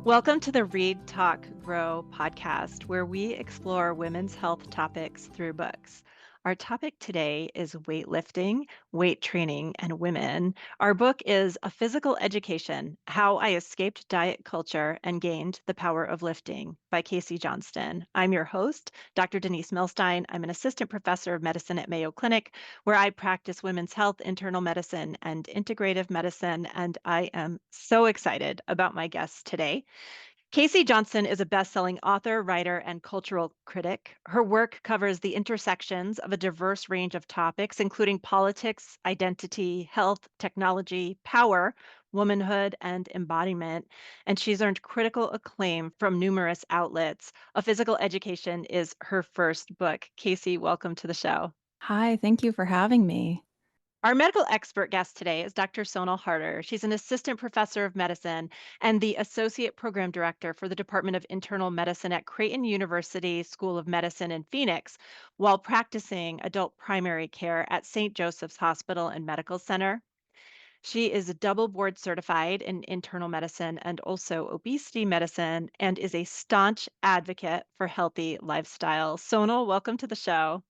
Welcome to the Read, Talk, Grow podcast, where we explore women's health topics through books. Our topic today is weightlifting, weight training, and women. Our book is A Physical Education: How I Escaped Diet Culture and Gained the Power of Lifting by Casey Johnston. I'm your host, Dr. Denise Millstine. I'm an assistant professor of medicine at Mayo Clinic, where I practice women's health, internal medicine, and integrative medicine. And I am so excited about my guests today. Casey Johnston is a best-selling author, writer, and cultural critic. Her work covers the intersections of a diverse range of topics, including politics, identity, health, technology, power, womanhood, and embodiment. And she's earned critical acclaim from numerous outlets. A Physical Education is her first book. Casey, welcome to the show. Hi, thank you for having me. Our medical expert guest today is Dr. Sonal Haerter. She's an assistant professor of medicine and the associate program director for the Department of Internal Medicine at Creighton University School of Medicine in Phoenix, while practicing adult primary care at St. Joseph's Hospital and Medical Center. She is double board certified in internal medicine and also obesity medicine, and is a staunch advocate for healthy lifestyle. Sonal, welcome to the show.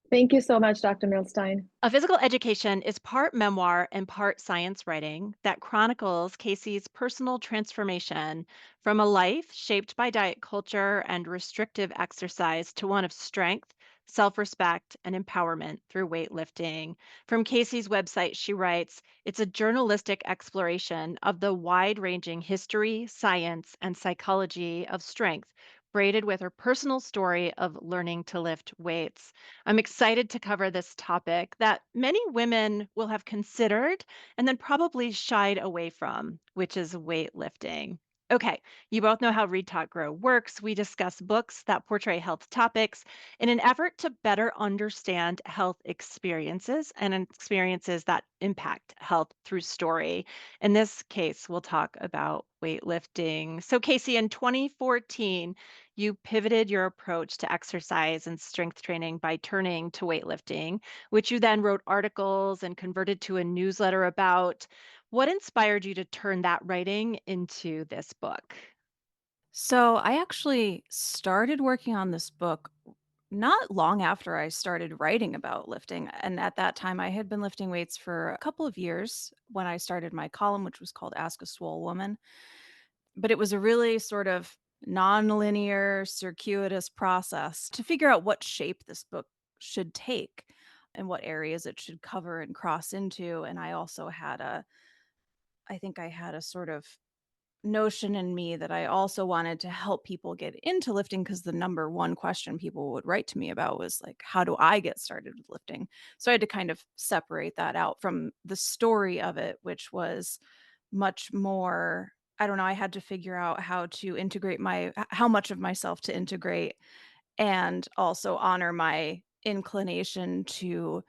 Thank you so much, Dr. Millstine. A Physical Education is part memoir and part science writing that chronicles Casey's personal transformation from a life shaped by diet culture and restrictive exercise to one of strength, self respect, and empowerment through weightlifting. From Casey's website, she writes, "It's a journalistic exploration of the wide ranging history, science, and psychology of strength, braided with her personal story of learning to lift weights." I'm excited to cover this topic that many women will have considered and then probably shied away from, which is weightlifting. Okay, you both know how Read Talk Grow works. We discuss books that portray health topics in an effort to better understand health experiences and experiences that impact health through story. In this case, we'll talk about weightlifting. So, Casey, in 2014, you pivoted your approach to exercise and strength training by turning to weightlifting, which you then wrote articles and converted to a newsletter about. What inspired you to turn that writing into this book? So, I actually started working on this book not long after I started writing about lifting. And at that time, I had been lifting weights for a couple of years when I started my column, which was called Ask a Swole Woman. But it was a really sort of nonlinear, circuitous process to figure out what shape this book should take and what areas it should cover and cross into. And I think I had a sort of notion in me that I also wanted to help people get into lifting, because the number one question people would write to me about was like, how do I get started with lifting? So I had to kind of separate that out from the story of it, which was much more, I don't know, I had to figure out how to integrate how much of myself to integrate, and also honor my inclination to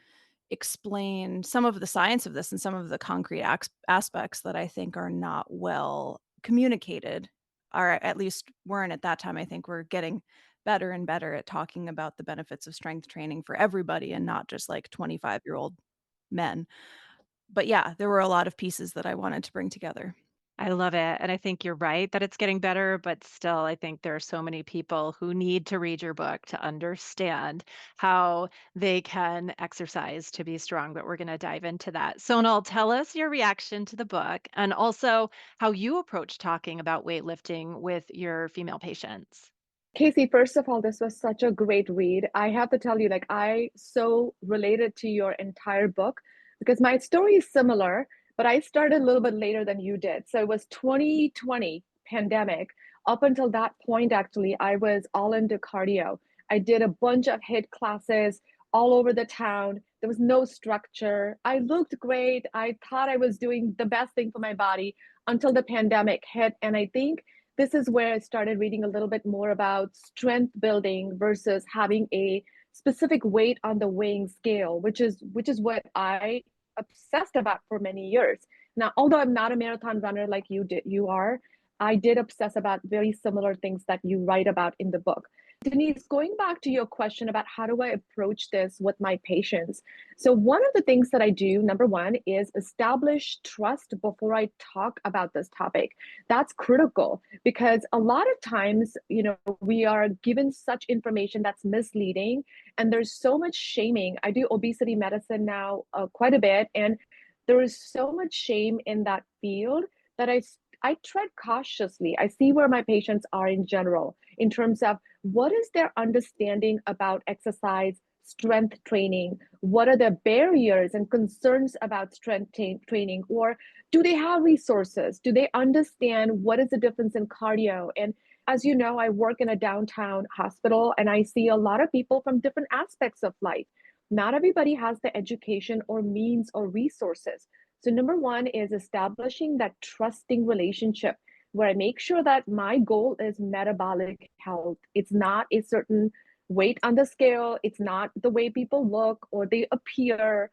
explain some of the science of this and some of the concrete aspects that I think are not well communicated, or at least weren't at that time. I think we're getting better and better at talking about the benefits of strength training for everybody and not just like 25-year-old men. But yeah, there were a lot of pieces that I wanted to bring together. I love it. And I think you're right that it's getting better, but still, I think there are so many people who need to read your book to understand how they can exercise to be strong. But we're going to dive into that. Sonal, tell us your reaction to the book and also how you approach talking about weightlifting with your female patients. Casey, first of all, this was such a great read. I have to tell you, like, I so related to your entire book because my story is similar, but I started a little bit later than you did. So it was 2020 pandemic. Up until that point, actually, I was all into cardio. I did a bunch of HIIT classes all over the town. There was no structure. I looked great. I thought I was doing the best thing for my body until the pandemic hit. And I think this is where I started reading a little bit more about strength building versus having a specific weight on the weighing scale, which is what I obsessed about for many years. Now, although I'm not a marathon runner like you are, I did obsess about very similar things that you write about in the book. Denise, going back to your question about how do I approach this with my patients. So, one of the things that I do, number one, is establish trust before I talk about this topic. That's critical because a lot of times, we are given such information that's misleading, and there's so much shaming. I do obesity medicine now quite a bit, and there is so much shame in that field that I tread cautiously. I see where my patients are in general in terms of what is their understanding about exercise, strength training? What are their barriers and concerns about training? Or do they have resources? Do they understand what is the difference in cardio? And as you know, I work in a downtown hospital and I see a lot of people from different aspects of life. Not everybody has the education or means or resources. So, number one is establishing that trusting relationship where I make sure that my goal is metabolic health. It's not a certain weight on the scale, it's not the way people look or they appear.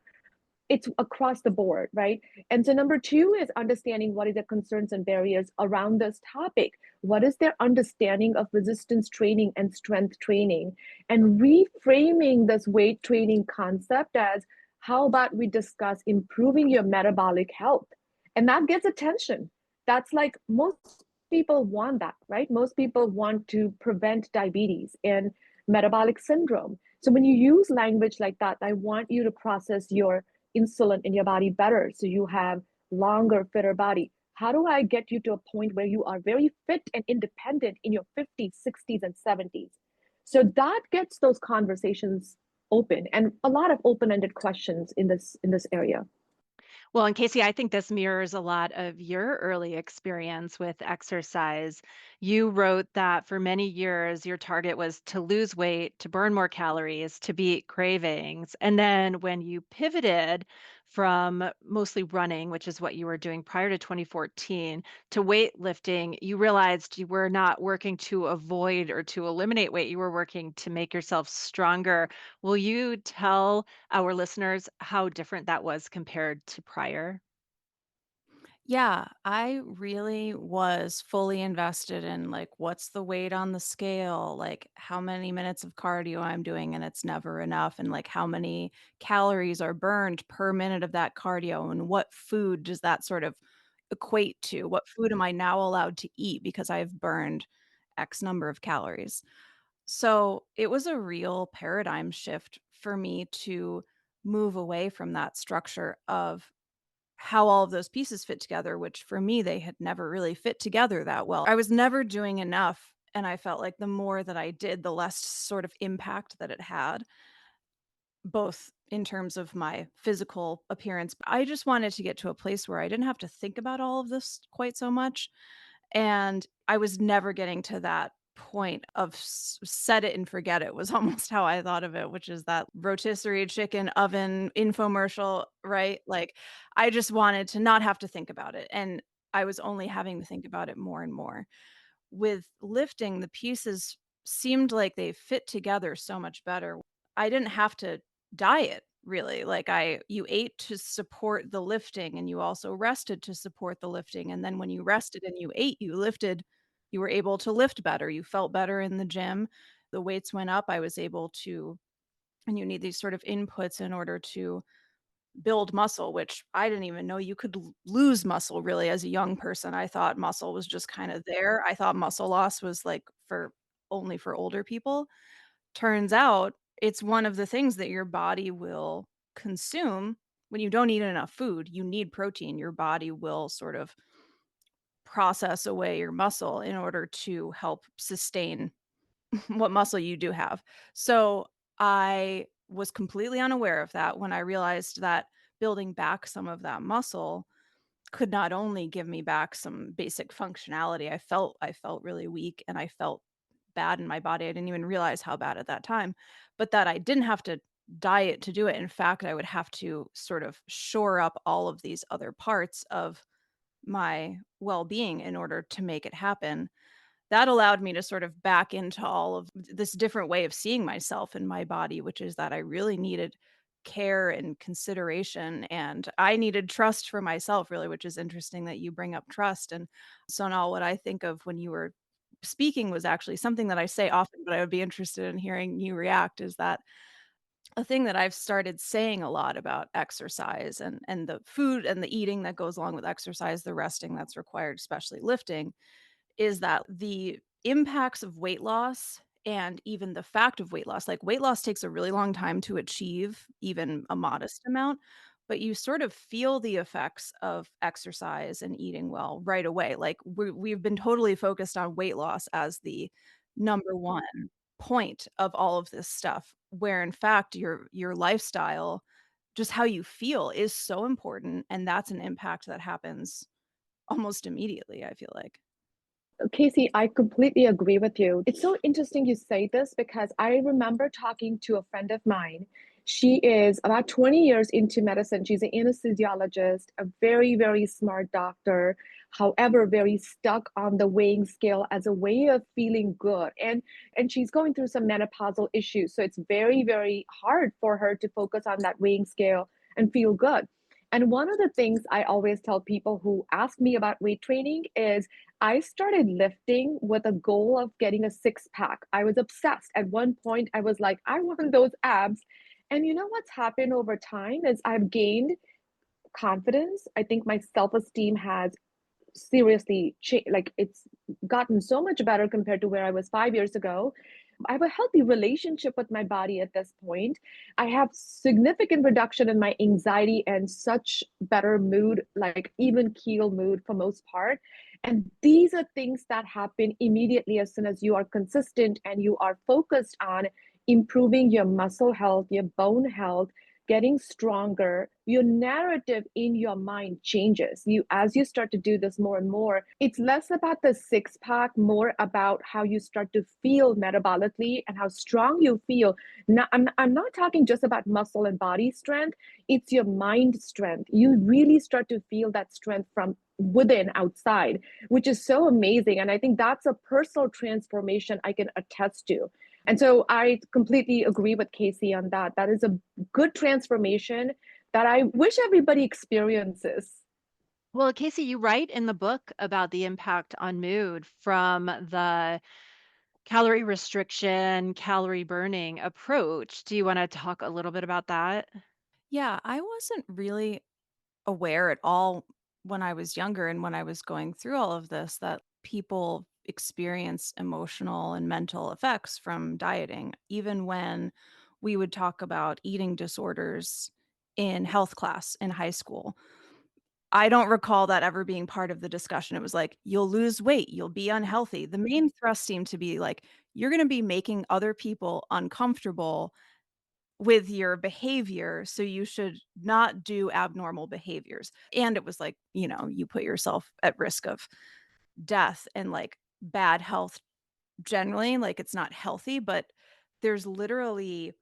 It's across the board, right? And so, number two is understanding what are the concerns and barriers around this topic. What is their understanding of resistance training and strength training? And reframing this weight training concept as how about we discuss improving your metabolic health? And that gets attention. That's like most people want that, right? Most people want to prevent diabetes and metabolic syndrome. So when you use language like that, I want you to process your insulin in your body better so you have longer, fitter body. How do I get you to a point where you are very fit and independent in your 50s, 60s, and 70s? So that gets those conversations open and a lot of open-ended questions in this area. Well, and Casey, I think this mirrors a lot of your early experience with exercise. You wrote that for many years, your target was to lose weight, to burn more calories, to beat cravings. And then when you pivoted from mostly running, which is what you were doing prior to 2014, to weightlifting, you realized you were not working to avoid or to eliminate weight. You were working to make yourself stronger. Will you tell our listeners how different that was compared to prior? Yeah, I really was fully invested in like what's the weight on the scale, like how many minutes of cardio I'm doing and it's never enough, and like how many calories are burned per minute of that cardio, and what food does that sort of equate to? What food am I now allowed to eat because I've burned X number of calories? So it was a real paradigm shift for me to move away from that structure of how all of those pieces fit together, which for me, they had never really fit together that well. I was never doing enough, and I felt like the more that I did, the less sort of impact that it had, both in terms of my physical appearance. I just wanted to get to a place where I didn't have to think about all of this quite so much, and I was never getting to that point of set it and forget it was almost how I thought of it, which is that rotisserie chicken oven infomercial, right? Like, I just wanted to not have to think about it, and I was only having to think about it more and more. With lifting, the pieces seemed like they fit together so much better. I didn't have to diet really. Like you ate to support the lifting and you also rested to support the lifting. And then when you rested and you ate, you lifted, you were able to lift better. You felt better in the gym. The weights went up. I was able to, and you need these sort of inputs in order to build muscle, which I didn't even know you could lose muscle really as a young person. I thought muscle was just kind of there. I thought muscle loss was like for only for older people. Turns out it's one of the things that your body will consume when you don't eat enough food. You need protein. Your body will sort of process away your muscle in order to help sustain what muscle you do have. So I was completely unaware of that when I realized that building back some of that muscle could not only give me back some basic functionality. I felt really weak and I felt bad in my body. I didn't even realize how bad at that time, but that I didn't have to diet to do it. In fact, I would have to sort of shore up all of these other parts of my well-being in order to make it happen. That allowed me to sort of back into all of this different way of seeing myself and my body, which is that I really needed care and consideration, and I needed trust for myself really, which is interesting that you bring up trust. And Sonal, what I think of when you were speaking was actually something that I say often, but I would be interested in hearing you react, is that a thing that I've started saying a lot about exercise and the food and the eating that goes along with exercise, the resting that's required, especially lifting, is that the impacts of weight loss and even the fact of weight loss takes a really long time to achieve, even a modest amount, but you sort of feel the effects of exercise and eating well right away. Like we've been totally focused on weight loss as the number one point of all of this stuff, where in fact your lifestyle, just how you feel is so important, and that's an impact that happens almost immediately, I feel like. Casey, I completely agree with you. It's so interesting you say this because I remember talking to a friend of mine. She is about 20 years into medicine. She's an anesthesiologist, a very, very smart doctor, however, very stuck on the weighing scale as a way of feeling good. And she's going through some menopausal issues. So it's very, very hard for her to focus on that weighing scale and feel good. And one of the things I always tell people who ask me about weight training is I started lifting with a goal of getting a six pack. I was obsessed. At one point, I was like, I want those abs. And you know what's happened over time is I've gained confidence. I think my self esteem has seriously changed. Like it's gotten so much better compared to where I was 5 years ago. I have a healthy relationship with my body at this point. I have significant reduction in my anxiety and such better mood, like even keel mood for most part. And these are things that happen immediately as soon as you are consistent and you are focused on improving your muscle health, your bone health, getting stronger. Your narrative in your mind changes. You as you start to do this more and more, it's less about the six pack, more about how you start to feel metabolically and how strong you feel. Now, I'm not talking just about muscle and body strength, it's your mind strength. You really start to feel that strength from within outside, which is so amazing. And I think that's a personal transformation I can attest to. And so I completely agree with Casey on that. That is a good transformation that I wish everybody experiences. Well, Casey, you write in the book about the impact on mood from the calorie restriction, calorie burning approach. Do you want to talk a little bit about that? Yeah, I wasn't really aware at all when I was younger and when I was going through all of this that people experience emotional and mental effects from dieting, even when we would talk about eating disorders in health class in high school. I don't recall that ever being part of the discussion. It was like, you'll lose weight, you'll be unhealthy. The main thrust seemed to be like, you're going to be making other people uncomfortable with your behavior, so you should not do abnormal behaviors. And it was like, you put yourself at risk of death and, like, bad health generally, like, it's not healthy, but there's literally,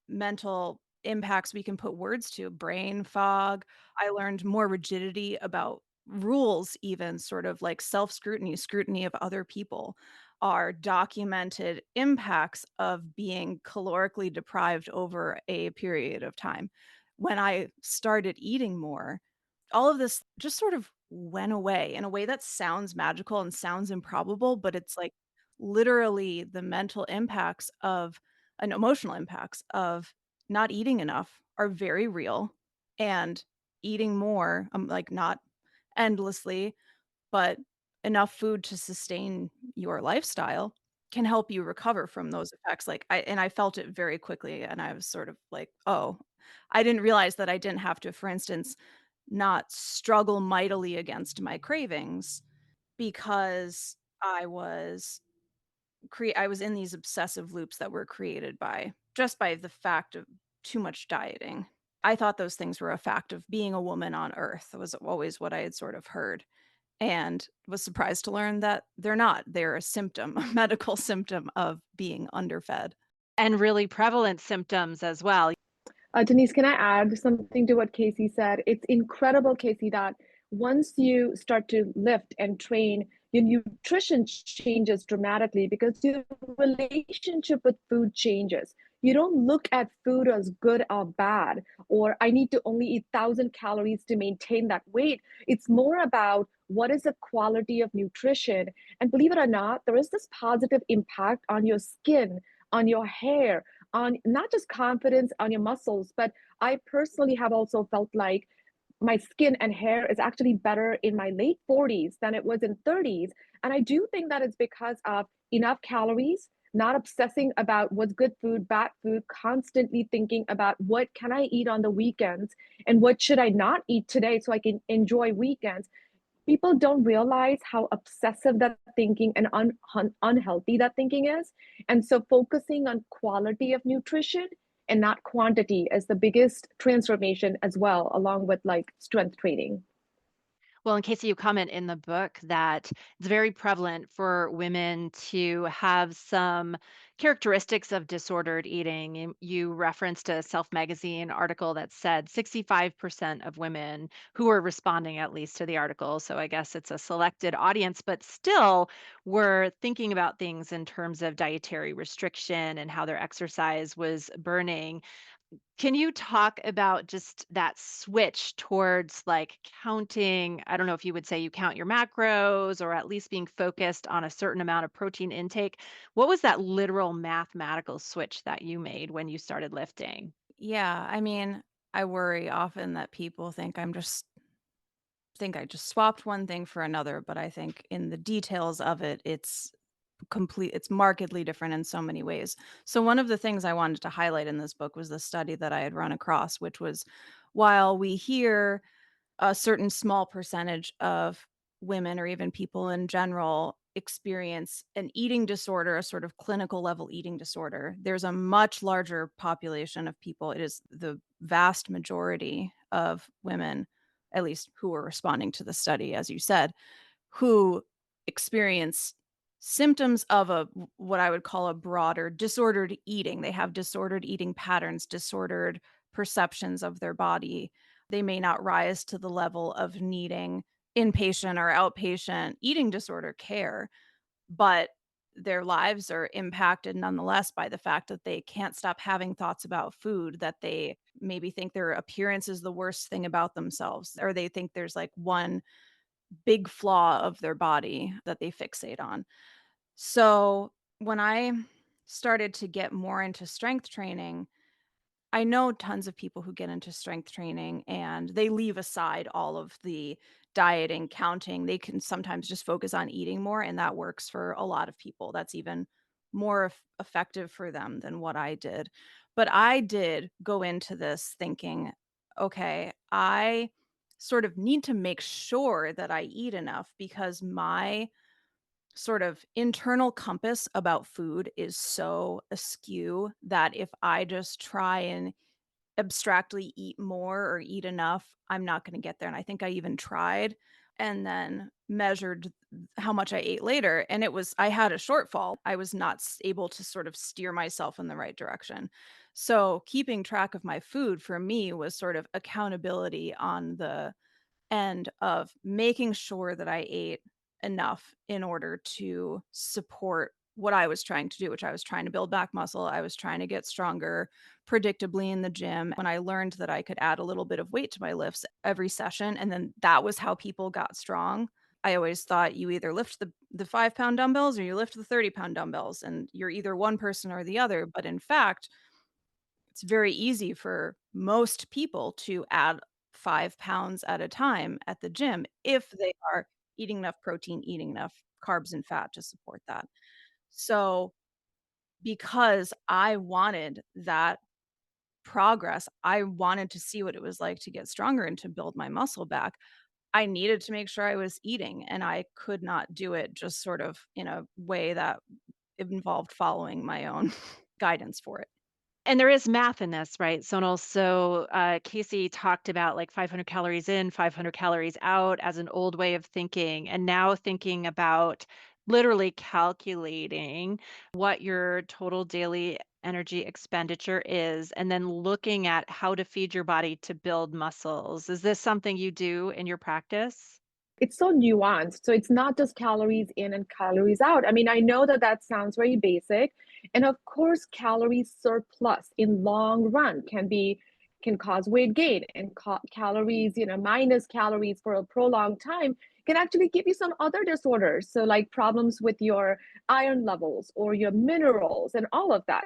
mental impacts we can put words to, brain fog. I learned more rigidity about rules even, sort of like self-scrutiny, scrutiny of other people, are documented impacts of being calorically deprived over a period of time. When I started eating more, all of this just sort of went away in a way that sounds magical and sounds improbable, but it's like literally the mental impacts of and emotional impacts of not eating enough are very real, and eating more, like not endlessly, but enough food to sustain your lifestyle can help you recover from those effects. Like I felt it very quickly, and I was sort of like, "Oh, I didn't realize that I didn't have to, for instance, not struggle mightily against my cravings because I was in these obsessive loops that were created by just by the fact of too much dieting. I thought those things were a fact of being a woman on earth. That was always what I had sort of heard, and was surprised to learn that they're not. They're a symptom, a medical symptom of being underfed. And really prevalent symptoms as well. Denise, can I add something to what Casey said? It's incredible, Casey, that once you start to lift and train, your nutrition changes dramatically because your relationship with food changes. You don't look at food as good or bad, or I need to only eat 1,000 calories to maintain that weight. It's more about what is the quality of nutrition. And believe it or not, there is this positive impact on your skin, on your hair, on not just confidence, on your muscles, but I personally have also felt like my skin and hair is actually better in my late 40s than it was in 30s. And I do think that it's because of enough calories, not obsessing about what's good food, bad food, constantly thinking about what can I eat on the weekends and what should I not eat today so I can enjoy weekends. People don't realize how obsessive that thinking and unhealthy that thinking is. And so focusing on quality of nutrition and not quantity is the biggest transformation as well, along with like strength training. Well, in case you comment in the book that it's very prevalent for women to have some characteristics of disordered eating. You referenced a Self Magazine article that said 65% of women who were responding, at least to the article. So I guess it's a selected audience, but still were thinking about things in terms of dietary restriction and how their exercise was burning. Can you talk about just that switch towards like counting? I don't know if you would say you count your macros or at least being focused on a certain amount of protein intake. What was that literal mathematical switch that you made when you started lifting? Yeah, I mean, I worry often that people think I just swapped one thing for another, but I think in the details of it, it's markedly different in so many ways. So one of the things I wanted to highlight in this book was the study that I had run across, which was while we hear a certain small percentage of women or even people in general experience an eating disorder, a sort of clinical level eating disorder. There's a much larger population of people. It is the vast majority of women, at least who were responding to the study, as you said, who experience symptoms of what I would call a broader disordered eating. They have disordered eating patterns, disordered perceptions of their body. They may not rise to the level of needing inpatient or outpatient eating disorder care, but their lives are impacted nonetheless by the fact that they can't stop having thoughts about food, that they maybe think their appearance is the worst thing about themselves, or they think there's like one big flaw of their body that they fixate on. So when I started to get more into strength training, I know tons of people who get into strength training and they leave aside all of the dieting, counting. They can sometimes just focus on eating more, and that works for a lot of people. That's even more effective for them than what I did. But I did go into this thinking, okay, I sort of need to make sure that I eat enough because my sort of internal compass about food is so askew that if I just try and abstractly eat more or eat enough, I'm not gonna get there, and I think I even tried and then measured how much I ate later, and I had a shortfall. I was not able to sort of steer myself in the right direction. So, keeping track of my food for me was sort of accountability on the end of making sure that I ate enough in order to support what I was trying to do, which I was trying to build back muscle. I was trying to get stronger predictably in the gym. When I learned that I could add a little bit of weight to my lifts every session, and then that was how people got strong. I always thought you either lift the 5 pound dumbbells or you lift the 30 pound dumbbells, and you're either one person or the other. But in fact, it's very easy for most people to add 5 pounds at a time at the gym if they are eating enough protein, eating enough carbs and fat to support that. So, because I wanted that progress, I wanted to see what it was like to get stronger and to build my muscle back. I needed to make sure I was eating, and I could not do it just sort of in a way that involved following my own guidance for it. And there is math in this, right, Sonal? So, Casey talked about like 500 calories in, 500 calories out as an old way of thinking, and now thinking about literally calculating what your total daily energy expenditure is, and then looking at how to feed your body to build muscles. Is this something you do in your practice? it's so nuanced. So it's not just calories in and calories out. I mean, I know that that sounds very basic. And of course, calories surplus in long run can cause weight gain, and calories, minus calories for a prolonged time can actually give you some other disorders. So like problems with your iron levels or your minerals and all of that.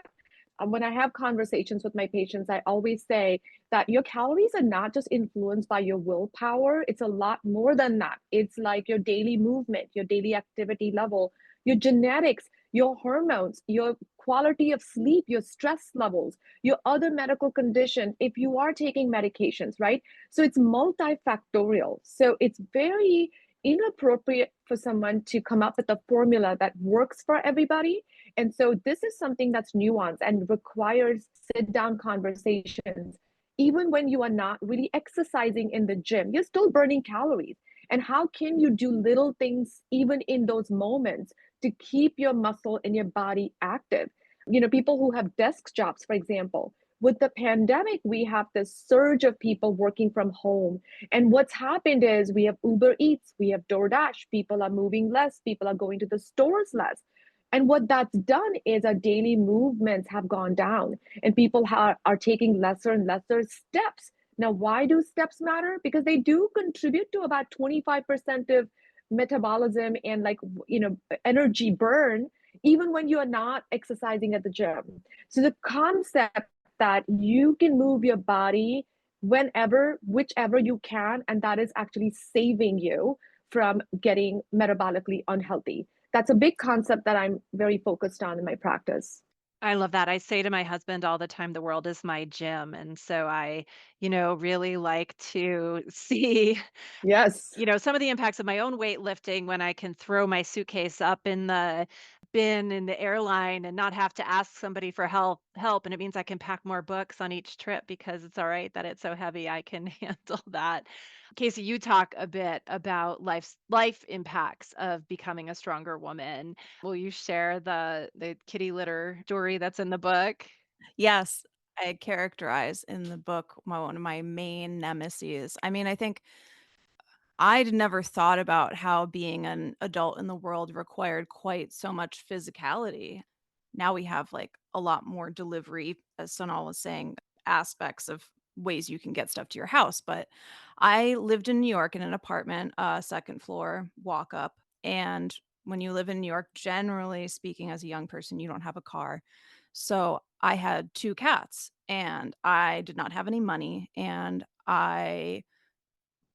When I have conversations with my patients, I always say that your calories are not just influenced by your willpower. It's a lot more than that. It's like your daily movement, your daily activity level, your genetics, your hormones, your quality of sleep, your stress levels, your other medical condition, if you are taking medications, right? So it's multifactorial. So it's very inappropriate for someone to come up with a formula that works for everybody. And so this is something that's nuanced and requires sit down conversations. Even when you are not really exercising in the gym, you're still burning calories. And how can you do little things even in those moments to keep your muscle and your body active? People who have desk jobs, for example, with the pandemic, we have this surge of people working from home. And what's happened is we have Uber Eats, we have DoorDash, people are moving less, people are going to the stores less. And what that's done is our daily movements have gone down and people are taking lesser and lesser steps. Now, why do steps matter? Because they do contribute to about 25% of metabolism and energy burn, even when you are not exercising at the gym. So the concept that you can move your body whenever, whichever you can, and that is actually saving you from getting metabolically unhealthy. That's a big concept that I'm very focused on in my practice. I love that. I say to my husband all the time, the world is my gym. And so I really like to see Yes. some of the impacts of my own weightlifting when I can throw my suitcase up in the bin in the airline and not have to ask somebody for help. And it means I can pack more books on each trip because it's all right that it's so heavy. I can handle that. Casey, you talk a bit about life impacts of becoming a stronger woman. Will you share the kitty litter story that's in the book? Yes, I characterize in the book one of my main nemesis. I mean, I think I'd never thought about how being an adult in the world required quite so much physicality. Now we have like a lot more delivery, as Sonal was saying, aspects of ways you can get stuff to your house. But I lived in New York in an apartment, second floor, walk up. And when you live in New York, generally speaking, as a young person, you don't have a car. So I had two cats and I did not have any money. And I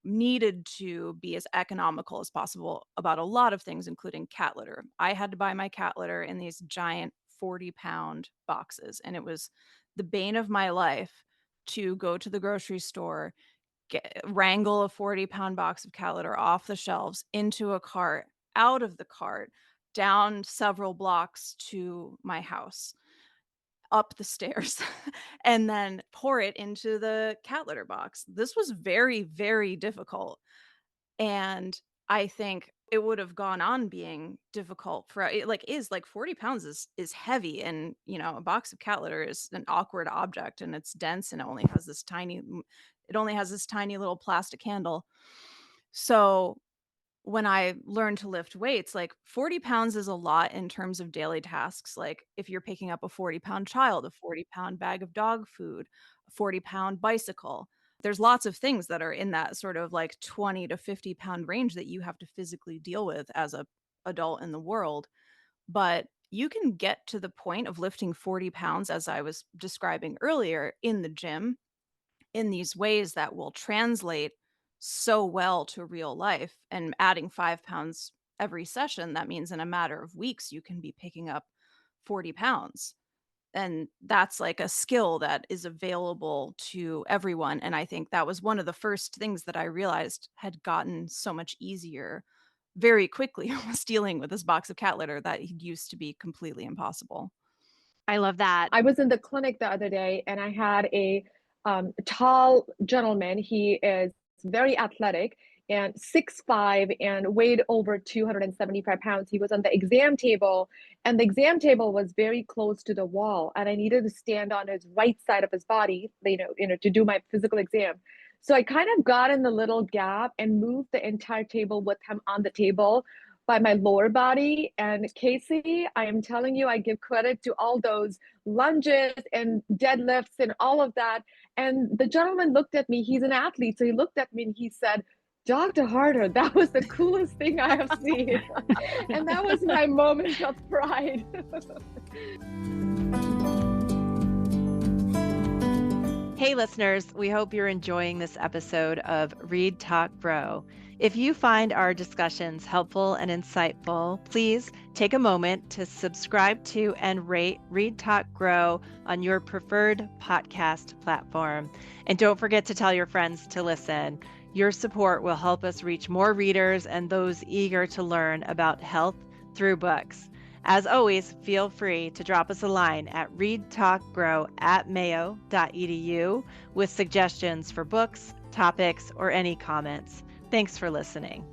needed to be as economical as possible about a lot of things, including cat litter. I had to buy my cat litter in these giant 40-pound boxes, and it was the bane of my life to go to the grocery store, wrangle a 40-pound box of cat litter off the shelves into a cart, out of the cart, down several blocks to my house, up the stairs, and then pour it into the cat litter box. This was very, very difficult. And I think it would have gone on being difficult for it, like, is like 40 pounds is heavy. And, a box of cat litter is an awkward object and it's dense and it only has this tiny little plastic handle. So when I learned to lift weights, like 40 pounds is a lot in terms of daily tasks. Like if you're picking up a 40-pound child, a 40-pound bag of dog food, a 40-pound bicycle, there's lots of things that are in that sort of like 20 to 50-pound range that you have to physically deal with as a adult in the world. But you can get to the point of lifting 40 pounds, as I was describing earlier, in the gym in these ways that will translate so well to real life. And adding 5 pounds every session, that means in a matter of weeks, you can be picking up 40 pounds. And that's like a skill that is available to everyone. And I think that was one of the first things that I realized had gotten so much easier very quickly was dealing with this box of cat litter that used to be completely impossible. I love that. I was in the clinic the other day and I had a tall gentleman. He is very athletic and 6'5" and weighed over 275 pounds. He was on the exam table and the exam table was very close to the wall and I needed to stand on his right side of his body, to do my physical exam. So I kind of got in the little gap and moved the entire table with him on the table by my lower body. And Casey, I am telling you, I give credit to all those lunges and deadlifts and all of that. And the gentleman looked at me, he's an athlete. So he looked at me and he said, Dr. Harder, that was the coolest thing I have seen. And that was my moment of pride. Hey, listeners, we hope you're enjoying this episode of Read, Talk, Grow. If you find our discussions helpful and insightful, please take a moment to subscribe to and rate Read, Talk, Grow on your preferred podcast platform. And don't forget to tell your friends to listen. Your support will help us reach more readers and those eager to learn about health through books. As always, feel free to drop us a line at readtalkgrow@mayo.edu with suggestions for books, topics, or any comments. Thanks for listening.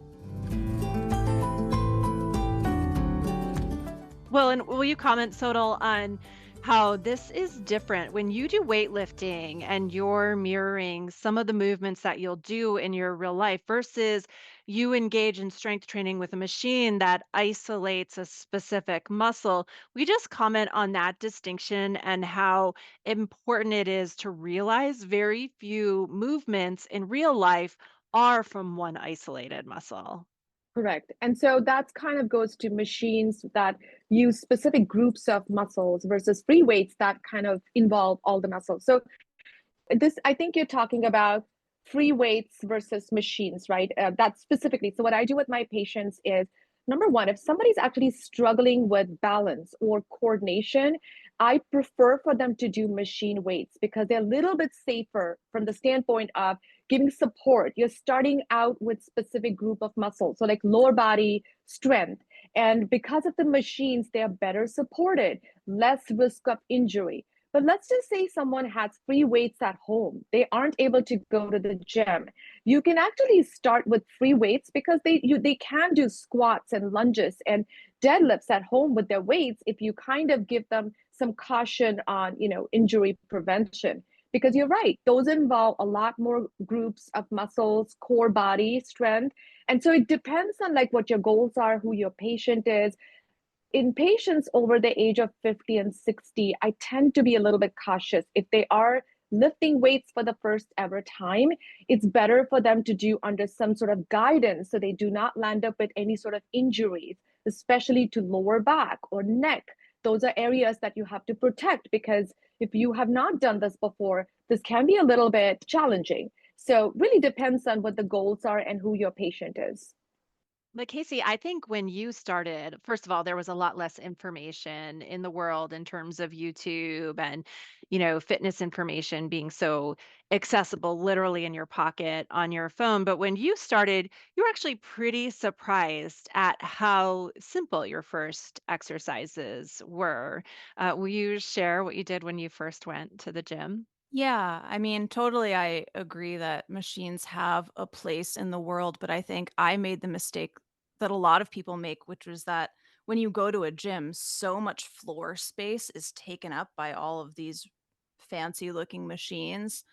Well, and will you comment, Sonal, on how this is different when you do weightlifting and you're mirroring some of the movements that you'll do in your real life versus you engage in strength training with a machine that isolates a specific muscle? We just comment on that distinction and how important it is to realize very few movements in real life are from one isolated muscle. Correct. And so that kind of goes to machines that use specific groups of muscles versus free weights that kind of involve all the muscles. So this, I think you're talking about free weights versus machines, right? That specifically. So what I do with my patients is number one, if somebody's actually struggling with balance or coordination, I prefer for them to do machine weights because they're a little bit safer from the standpoint of giving support. You're starting out with specific group of muscles, so like lower body strength. And because of the machines, they're better supported, less risk of injury. But let's just say someone has free weights at home. They aren't able to go to the gym. You can actually start with free weights because they can do squats and lunges and deadlifts at home with their weights if you kind of give them some caution on, injury prevention. Because you're right, those involve a lot more groups of muscles, core body strength. And so it depends on like what your goals are, who your patient is. In patients over the age of 50 and 60, I tend to be a little bit cautious. If they are lifting weights for the first ever time, it's better for them to do under some sort of guidance so they do not land up with any sort of injuries, especially to lower back or neck. Those are areas that you have to protect because if you have not done this before, this can be a little bit challenging. So really depends on what the goals are and who your patient is. But Casey, I think when you started, first of all, there was a lot less information in the world in terms of YouTube and, fitness information being so accessible literally in your pocket on your phone. But when you started, you were actually pretty surprised at how simple your first exercises were. Will you share what you did when you first went to the gym? Yeah, I mean, totally, I agree that machines have a place in the world, but I think I made the mistake that a lot of people make, which was that when you go to a gym, so much floor space is taken up by all of these fancy looking machines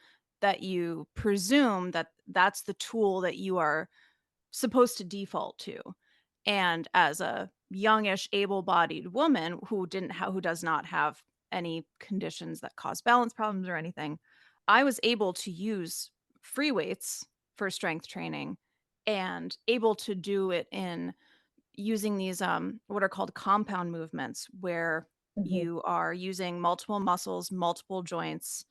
that you presume that that's the tool that you are supposed to default to. And as a youngish, able-bodied woman who does not have any conditions that cause balance problems or anything, I was able to use free weights for strength training and able to do it in using these what are called compound movements where Mhm. you are using multiple muscles, multiple joints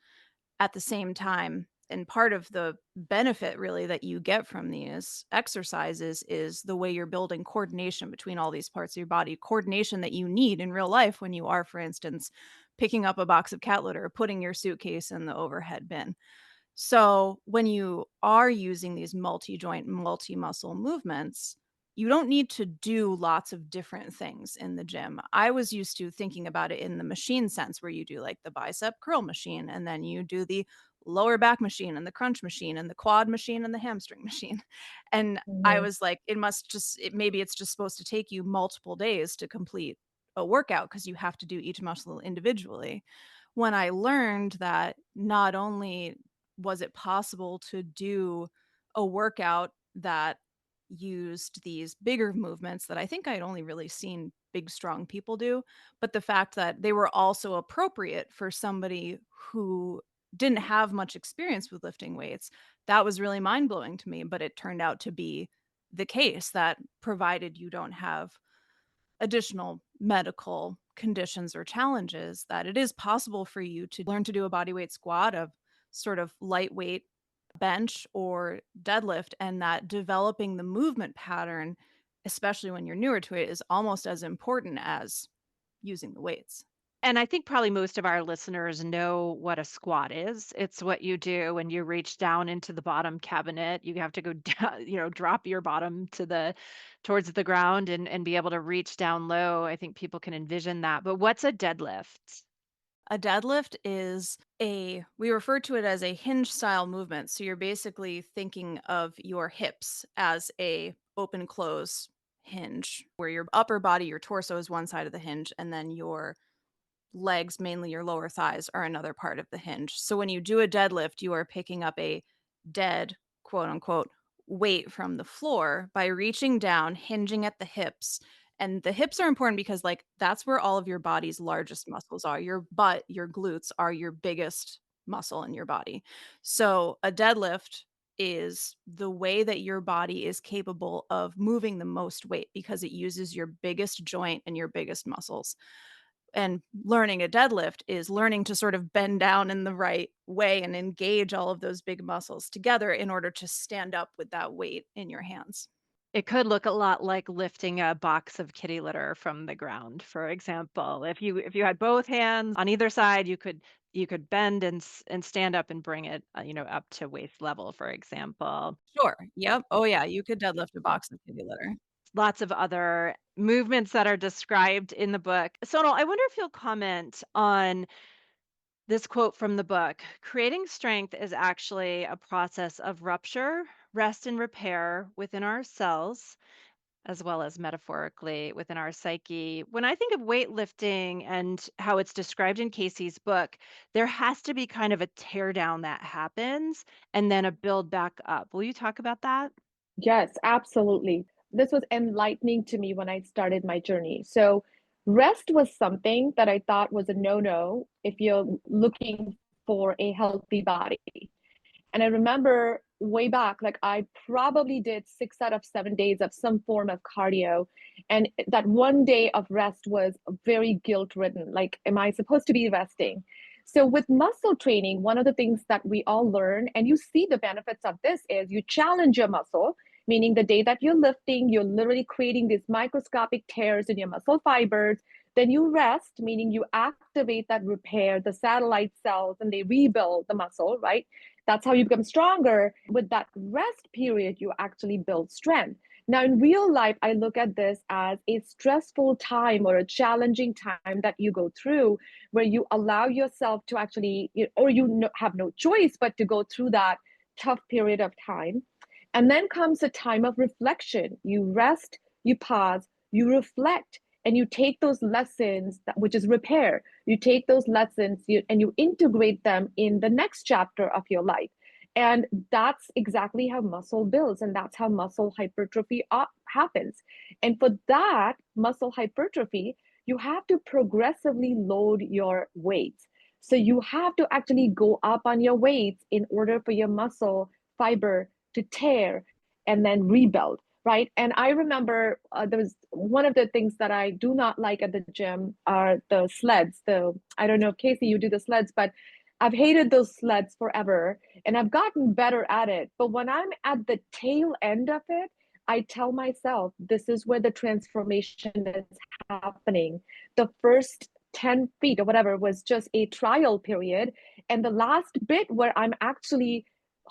at the same time. And part of the benefit really that you get from these exercises is the way you're building coordination between all these parts of your body, coordination that you need in real life when you are, for instance, picking up a box of cat litter or putting your suitcase in the overhead bin. So when you are using these multi-joint, multi-muscle movements, you don't need to do lots of different things in the gym. I was used to thinking about it in the machine sense where you do like the bicep curl machine and then you do the lower back machine and the crunch machine and the quad machine and the hamstring machine. And I Mhm. was like, maybe it's just supposed to take you multiple days to complete a workout because you have to do each muscle individually. When I learned that not only was it possible to do a workout that used these bigger movements that I think I'd only really seen big, strong people do, but the fact that they were also appropriate for somebody who didn't have much experience with lifting weights, that was really mind blowing to me. But it turned out to be the case that provided you don't have additional medical conditions or challenges, that it is possible for you to learn to do a bodyweight squat, of sort of lightweight bench or deadlift, and that developing the movement pattern, especially when you're newer to it, is almost as important as using the weights. And I think probably most of our listeners know what a squat is. It's what you do when you reach down into the bottom cabinet. You have to go down, drop your bottom to the towards the ground and be able to reach down low. I think people can envision that. But what's a deadlift? A deadlift is we refer to it as a hinge style movement. So you're basically thinking of your hips as a open close hinge, where your upper body, your torso is one side of the hinge, and then your legs, mainly your lower thighs, are another part of the hinge. So when you do a deadlift, you are picking up a dead, quote unquote, weight from the floor by reaching down, hinging at the hips. And the hips are important because, like, that's where all of your body's largest muscles are. Your butt, your glutes are your biggest muscle in your body. So a deadlift is the way that your body is capable of moving the most weight because it uses your biggest joint and your biggest muscles. And learning a deadlift is learning to sort of bend down in the right way and engage all of those big muscles together in order to stand up with that weight in your hands. It could look a lot like lifting a box of kitty litter from the ground, for example. If you had both hands on either side, you could bend and stand up and bring it, up to waist level, for example. Sure. Yep. Oh, yeah. You could deadlift a box of kitty litter. Lots of other movements that are described in the book. Sonal, I wonder if you'll comment on this quote from the book. Creating strength is actually a process of rupture, rest, and repair within ourselves, as well as metaphorically within our psyche. When I think of weightlifting and how it's described in Casey's book, there has to be kind of a tear down that happens and then a build back up. Will you talk about that? Yes, absolutely. This was enlightening to me when I started my journey. So, rest was something that I thought was a no-no if you're looking for a healthy body. And I remember way back, like I probably did 6 out of 7 days of some form of cardio. And that one day of rest was very guilt-ridden. Like, am I supposed to be resting? So with muscle training, one of the things that we all learn, and you see the benefits of this, is you challenge your muscle, meaning the day that you're lifting, you're literally creating these microscopic tears in your muscle fibers. Then you rest, meaning you activate that repair, the satellite cells, and they rebuild the muscle, right? That's how you become stronger. With that rest period, you actually build strength. Now, in real life, I look at this as a stressful time or a challenging time that you go through where you allow yourself to actually, or have no choice but to go through that tough period of time. And then comes a time of reflection. You rest, you pause, you reflect, and you take those lessons, which is repair. You take those lessons and you integrate them in the next chapter of your life. And that's exactly how muscle builds, and that's how muscle hypertrophy happens. And for that muscle hypertrophy, you have to progressively load your weights. So you have to actually go up on your weights in order for your muscle fiber to tear and then rebuild, right? And I remember there was one of the things that I do not like at the gym are the sleds. I don't know if Casey, you do the sleds, but I've hated those sleds forever and I've gotten better at it. But when I'm at the tail end of it, I tell myself this is where the transformation is happening. The first 10 feet or whatever was just a trial period. And the last bit where I'm actually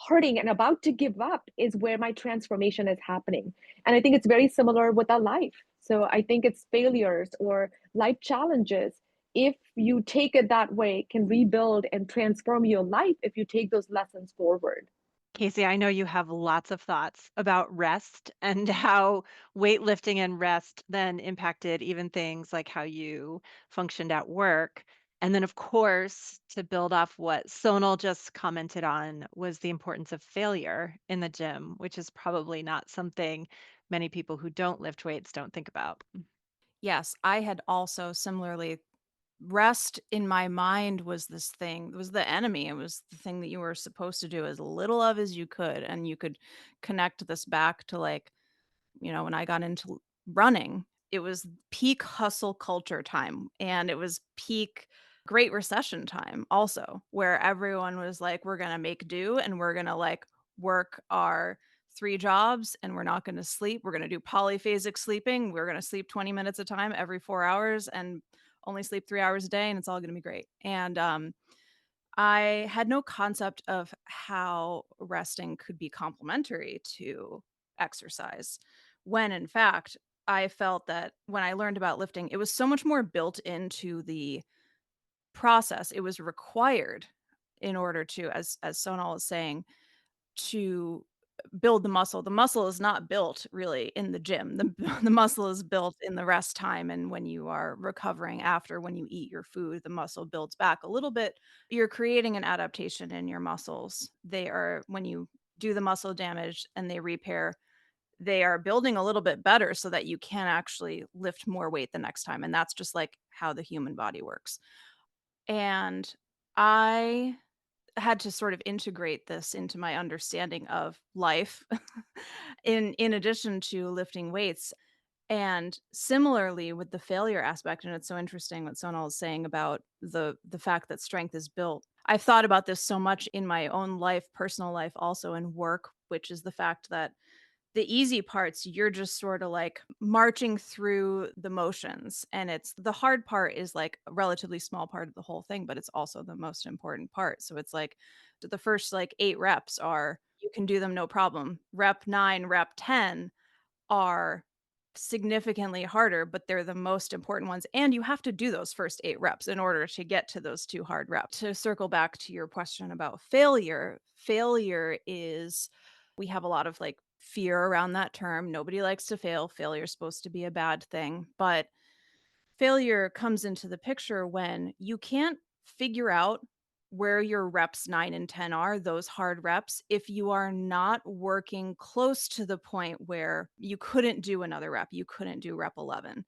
hurting and about to give up is where my transformation is happening. And I think it's very similar with our life. So I think it's failures or life challenges, if you take it that way, can rebuild and transform your life if you take those lessons forward. Casey, I know you have lots of thoughts about rest and how weightlifting and rest then impacted even things like how you functioned at work. And then, of course, to build off what Sonal just commented on, was the importance of failure in the gym, which is probably not something many people who don't lift weights don't think about. Yes, I had also similarly rest in my mind was this thing, it was the enemy. It was the thing that you were supposed to do as little of as you could. And you could connect this back to like, when I got into running, it was peak hustle culture time and it was peak Great Recession time also, where everyone was like, we're going to make do and we're going to like work our 3 jobs and we're not going to sleep. We're going to do polyphasic sleeping. We're going to sleep 20 minutes a time every 4 hours and only sleep 3 hours a day and it's all going to be great. And I had no concept of how resting could be complementary to exercise, when in fact, I felt that when I learned about lifting, it was so much more built into the process. It was required in order to, as Sonal is saying, to build the muscle. The muscle is not built really in the gym. The the muscle is built in the rest time and when you are recovering after when you eat your food, the muscle builds back a little bit. You're creating an adaptation in your muscles. They are when you do the muscle damage and they repair, they are building a little bit better so that you can actually lift more weight the next time. And that's just like how the human body works. And I had to sort of integrate this into my understanding of life in addition to lifting weights. And similarly with the failure aspect, and it's so interesting what Sonal is saying about the fact that strength is built. I've thought about this so much in my own life, personal life, also in work, which is the fact that the easy parts, you're just sorta, like, marching through the motions, and it's the hard part is, like, a relatively small part of the whole thing, but it's also the most important part, so it's like, the first, like, 8 reps are you can do them no problem. Rep 9, rep 10 are significantly harder, but they're the most important ones, and you have to do those first 8 reps in order to get to those 2 hard reps. To circle back to your question about failure, failure is we have a lot of, like, fear around that term. Nobody likes to fail. Failure is supposed to be a bad thing, but failure comes into the picture when you can't figure out where your reps 9 and 10 are, those hard reps, if you are not working close to the point where you couldn't do another rep, you couldn't do rep 11.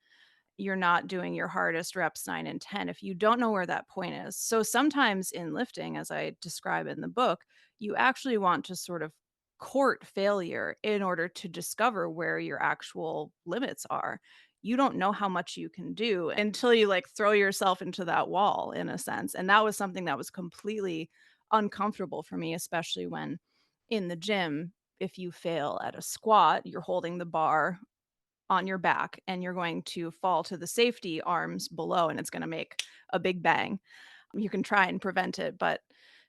You're not doing your hardest reps 9 and 10 if you don't know where that point is. So sometimes in lifting, as I describe in the book, you actually want to sort of court failure in order to discover where your actual limits are. You don't know how much you can do until you like throw yourself into that wall in a sense. And that was something that was completely uncomfortable for me, especially when in the gym, if you fail at a squat, you're holding the bar on your back and you're going to fall to the safety arms below and it's going to make a big bang. You can try and prevent it, but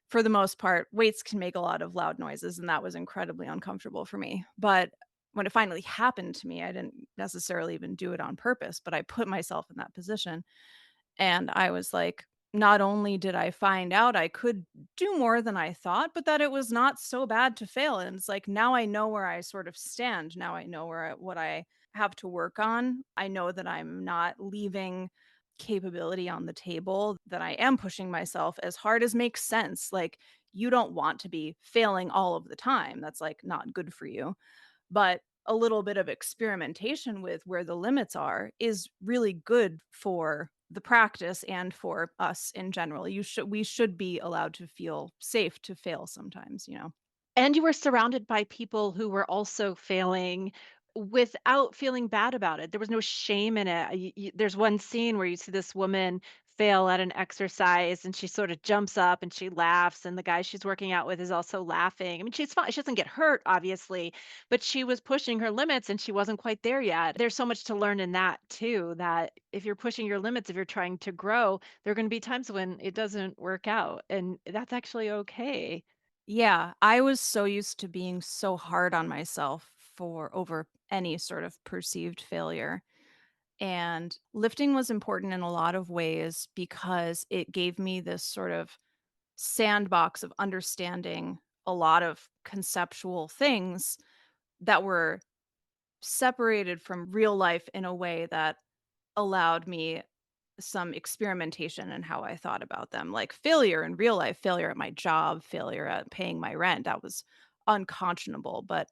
for the most part, weights can make a lot of loud noises and that was incredibly uncomfortable for me. But when it finally happened to me, I didn't necessarily even do it on purpose, but I put myself in that position and I was like, not only did I find out I could do more than I thought, but that it was not so bad to fail. And it's like now I know where I sort of stand. Now I know what I have to work on. I know that I'm not leaving capability on the table, that I am pushing myself as hard as makes sense. Like you don't want to be failing all of the time. That's like not good for you. But a little bit of experimentation with where the limits are is really good for the practice and for us in general. We should be allowed to feel safe to fail sometimes, you know. And you were surrounded by people who were also failing without feeling bad about it. There was no shame in it. There's one scene where you see this woman fail at an exercise and she sort of jumps up and she laughs, and the guy she's working out with is also laughing. I mean, she's fine. She doesn't get hurt, obviously, but she was pushing her limits and she wasn't quite there yet. There's so much to learn in that too, that if you're pushing your limits, if you're trying to grow, there are going to be times when it doesn't work out. And that's actually okay. Yeah, I was so used to being so hard on myself for over any sort of perceived failure. And lifting was important in a lot of ways because it gave me this sort of sandbox of understanding a lot of conceptual things that were separated from real life in a way that allowed me some experimentation in how I thought about them, like failure in real life, failure at my job, failure at paying my rent. That was unconscionable, but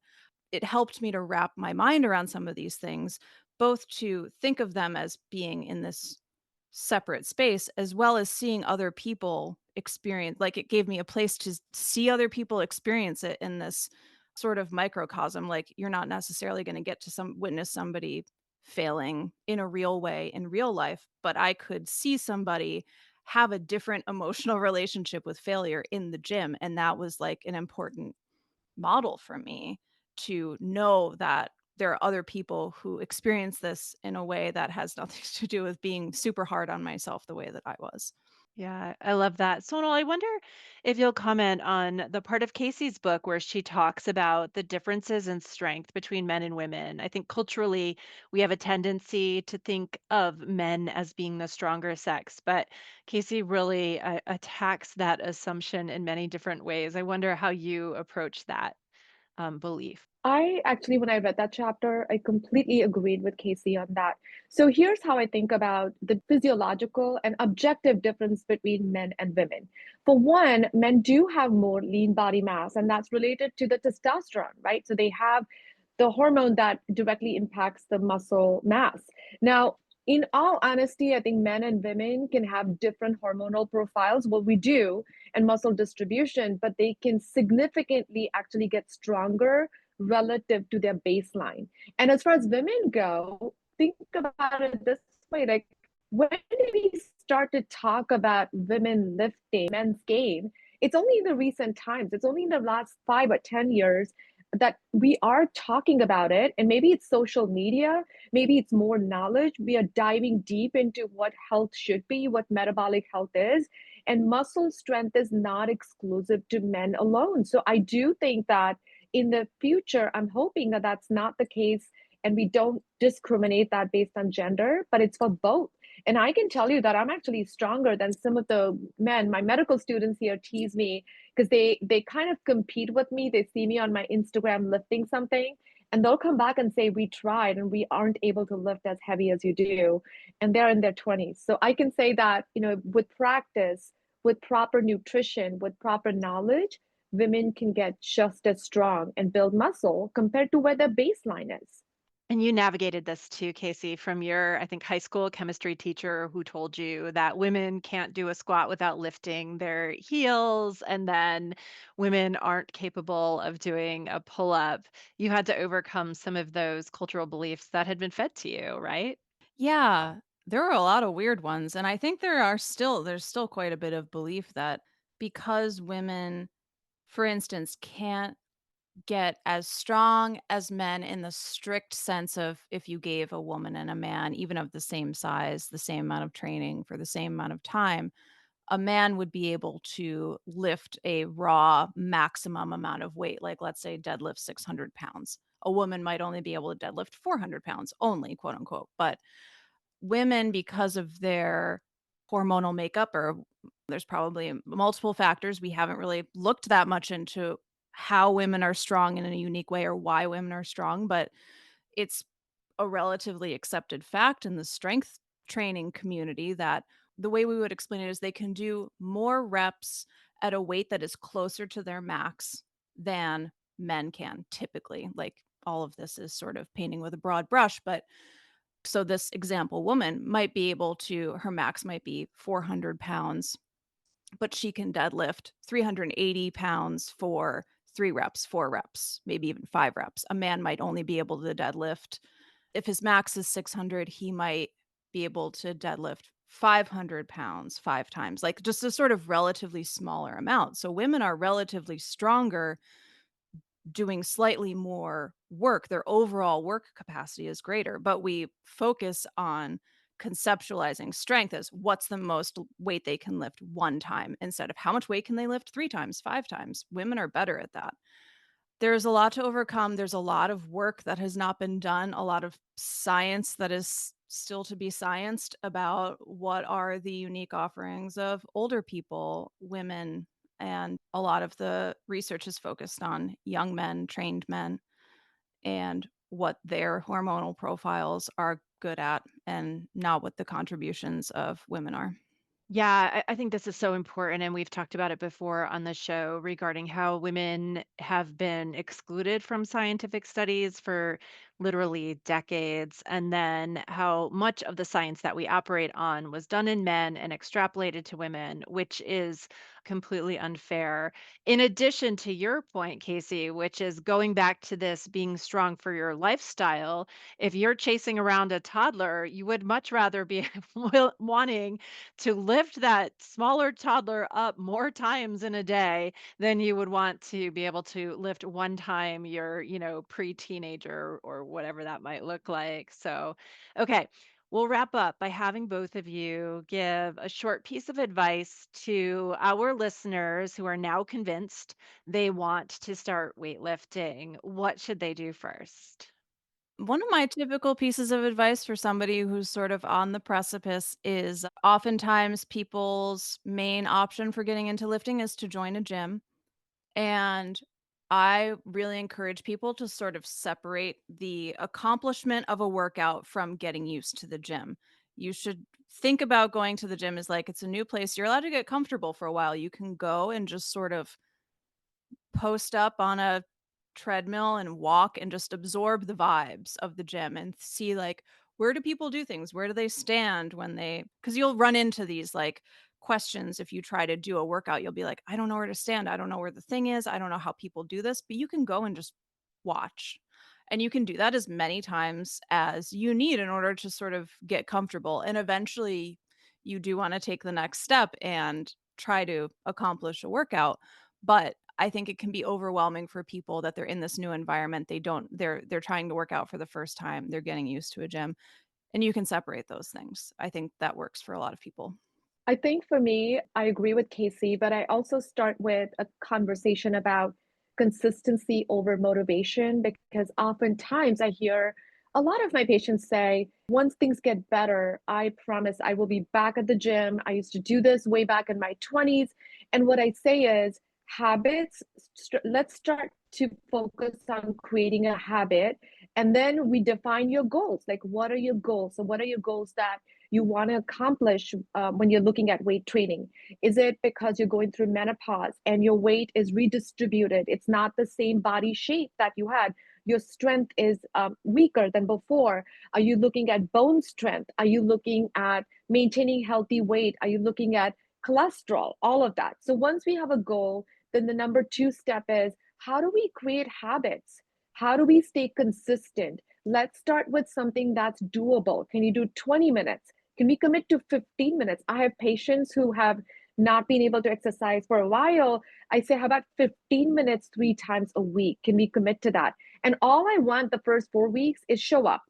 it helped me to wrap my mind around some of these things, both to think of them as being in this separate space, as well as seeing other people experience, like, it gave me a place to see other people experience it in this sort of microcosm. Like, you're not necessarily going to get to witness somebody failing in a real way in real life, but I could see somebody have a different emotional relationship with failure in the gym, and that was like an important model for me to know that there are other people who experience this in a way that has nothing to do with being super hard on myself the way that I was. Yeah, I love that. Sonal, I wonder if you'll comment on the part of Casey's book where she talks about the differences in strength between men and women. I think culturally, we have a tendency to think of men as being the stronger sex, but Casey really attacks that assumption in many different ways. I wonder how you approach that belief. I actually, when I read that chapter, I completely agreed with Casey on that. So here's how I think about the physiological and objective difference between men and women. For one, men do have more lean body mass, and that's related to the testosterone, right? So they have the hormone that directly impacts the muscle mass. Now, in all honesty, I think men and women can have different hormonal profiles. Well, we do, and muscle distribution, but they can significantly actually get stronger relative to their baseline. And as far as women go, think about it this way, like, when did we start to talk about women lifting, men's gain? It's only in the recent times. It's only in the last 5 or 10 years that we are talking about it. And maybe it's social media, maybe it's more knowledge. We are diving deep into what health should be, what metabolic health is. And muscle strength is not exclusive to men alone. So I do think that in the future, I'm hoping that that's not the case and we don't discriminate that based on gender, but it's for both. And I can tell you that I'm actually stronger than some of the men. My medical students here tease me because they kind of compete with me. They see me on my Instagram lifting something, and they'll come back and say, "We tried and we aren't able to lift as heavy as you do." And they're in their 20s. So I can say that, with practice, with proper nutrition, with proper knowledge, women can get just as strong and build muscle compared to where their baseline is. And you navigated this too, Casey, from your, I think, high school chemistry teacher who told you that women can't do a squat without lifting their heels, and then women aren't capable of doing a pull up. You had to overcome some of those cultural beliefs that had been fed to you, right? Yeah, there are a lot of weird ones, and I think there's still quite a bit of belief that because women, for instance, can't get as strong as men in the strict sense of if you gave a woman and a man, even of the same size, the same amount of training for the same amount of time, a man would be able to lift a raw maximum amount of weight, like let's say deadlift 600 pounds. A woman might only be able to deadlift 400 pounds only, quote unquote. But women, because of their hormonal makeup, or there's probably multiple factors, we haven't really looked that much into how women are strong in a unique way or why women are strong, but it's a relatively accepted fact in the strength training community that the way we would explain it is they can do more reps at a weight that is closer to their max than men can typically. Like, all of this is sort of painting with a broad brush, but so this example woman might be able to, her max might be 400 pounds, but she can deadlift 380 pounds for 3 reps, 4 reps, maybe even 5 reps. A man might only be able to deadlift, if his max is 600, he might be able to deadlift 500 pounds 5 times, like just a sort of relatively smaller amount. So women are relatively stronger doing slightly more work. Their overall work capacity is greater, but we focus on conceptualizing strength as what's the most weight they can lift one time instead of how much weight can they lift 3 times, 5 times. Women are better at that. There's a lot to overcome. There's a lot of work that has not been done, a lot of science that is still to be scienced about what are the unique offerings of older people, women, and a lot of the research is focused on young men, trained men, and what their hormonal profiles are good at and not what the contributions of women are. Yeah, I think this is so important. And we've talked about it before on the show regarding how women have been excluded from scientific studies for literally decades. And then how much of the science that we operate on was done in men and extrapolated to women, which is completely unfair. In addition to your point, Casey, which is going back to this being strong for your lifestyle, if you're chasing around a toddler, you would much rather be wanting to lift that smaller toddler up more times in a day than you would want to be able to lift one time your, pre-teenager or whatever that might look like. So, okay. We'll wrap up by having both of you give a short piece of advice to our listeners who are now convinced they want to start weightlifting. What should they do first? One of my typical pieces of advice for somebody who's sort of on the precipice is oftentimes people's main option for getting into lifting is to join a gym. And I really encourage people to sort of separate the accomplishment of a workout from getting used to the gym. You should think about going to the gym as like it's a new place. You're allowed to get comfortable for a while. You can go and just sort of post up on a treadmill and walk and just absorb the vibes of the gym and see like where do people do things? Where do they stand when they cuz you'll run into these like questions if you try to do a workout. You'll be like, I don't know where to stand. I don't know where the thing is. I don't know how people do this, but you can go and just watch. And you can do that as many times as you need in order to sort of get comfortable. And eventually you do want to take the next step and try to accomplish a workout. But I think it can be overwhelming for people that they're in this new environment. They're trying to work out for the first time. They're getting used to a gym. And you can separate those things. I think that works for a lot of people. I think for me, I agree with Casey, but I also start with a conversation about consistency over motivation because oftentimes I hear a lot of my patients say, once things get better, I promise I will be back at the gym. I used to do this way back in my 20s. And what I say is, habits, let's start to focus on creating a habit. And then we define your goals. Like, what are your goals? So, what are your goals that you want to accomplish when you're looking at weight training? Is it because you're going through menopause and your weight is redistributed? It's not the same body shape that you had. Your strength is weaker than before. Are you looking at bone strength? Are you looking at maintaining healthy weight? Are you looking at cholesterol? All of that. So once we have a goal, then the number two step is how do we create habits? How do we stay consistent? Let's start with something that's doable. Can you do 20 minutes? Can we commit to 15 minutes? I have patients who have not been able to exercise for a while. I say, how about 15 minutes 3 times a week? Can we commit to that? And all I want the first 4 weeks is show up.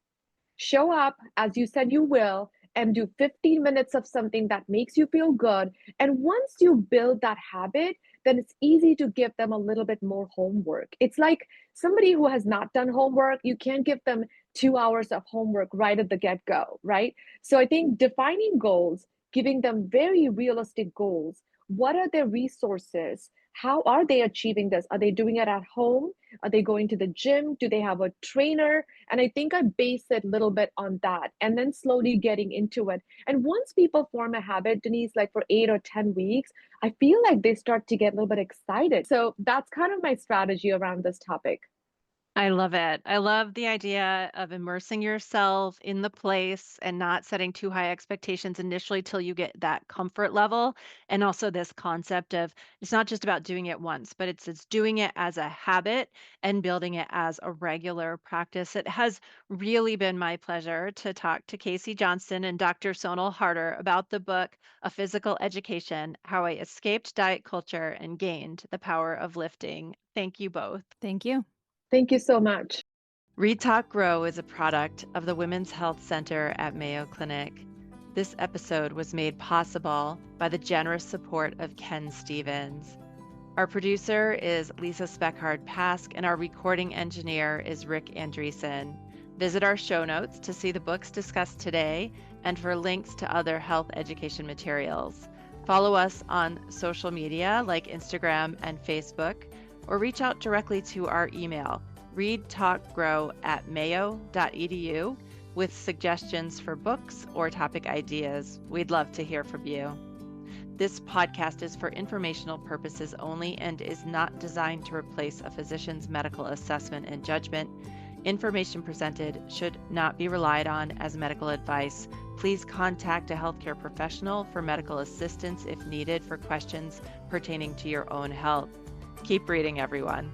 Show up as you said you will and do 15 minutes of something that makes you feel good. And once you build that habit, then it's easy to give them a little bit more homework. It's like somebody who has not done homework, you can't give them 2 hours of homework right at the get go, right? So I think defining goals, giving them very realistic goals. What are their resources? How are they achieving this? Are they doing it at home? Are they going to the gym? Do they have a trainer? And I think I base it a little bit on that and then slowly getting into it. And once people form a habit, Denise, like for 8 or 10 weeks, I feel like they start to get a little bit excited. So that's kind of my strategy around this topic. I love it. I love the idea of immersing yourself in the place and not setting too high expectations initially till you get that comfort level. And also this concept of it's not just about doing it once, but it's doing it as a habit and building it as a regular practice. It has really been my pleasure to talk to Casey Johnston and Dr. Sonal Haerter about the book A Physical Education: How I Escaped Diet Culture and Gained the Power of Lifting. Thank you both. Thank you. Thank you so much. Read Talk Grow is a product of the Women's Health Center at Mayo Clinic. This episode was made possible by the generous support of Ken Stevens. Our producer is Lisa Speckhard-Pask, and our recording engineer is Rick Andreessen. Visit our show notes to see the books discussed today and for links to other health education materials. Follow us on social media like Instagram and Facebook, or reach out directly to our email, readtalkgrow@mayo.edu, with suggestions for books or topic ideas. We'd love to hear from you. This podcast is for informational purposes only and is not designed to replace a physician's medical assessment and judgment. Information presented should not be relied on as medical advice. Please contact a healthcare professional for medical assistance if needed for questions pertaining to your own health. Keep reading, everyone.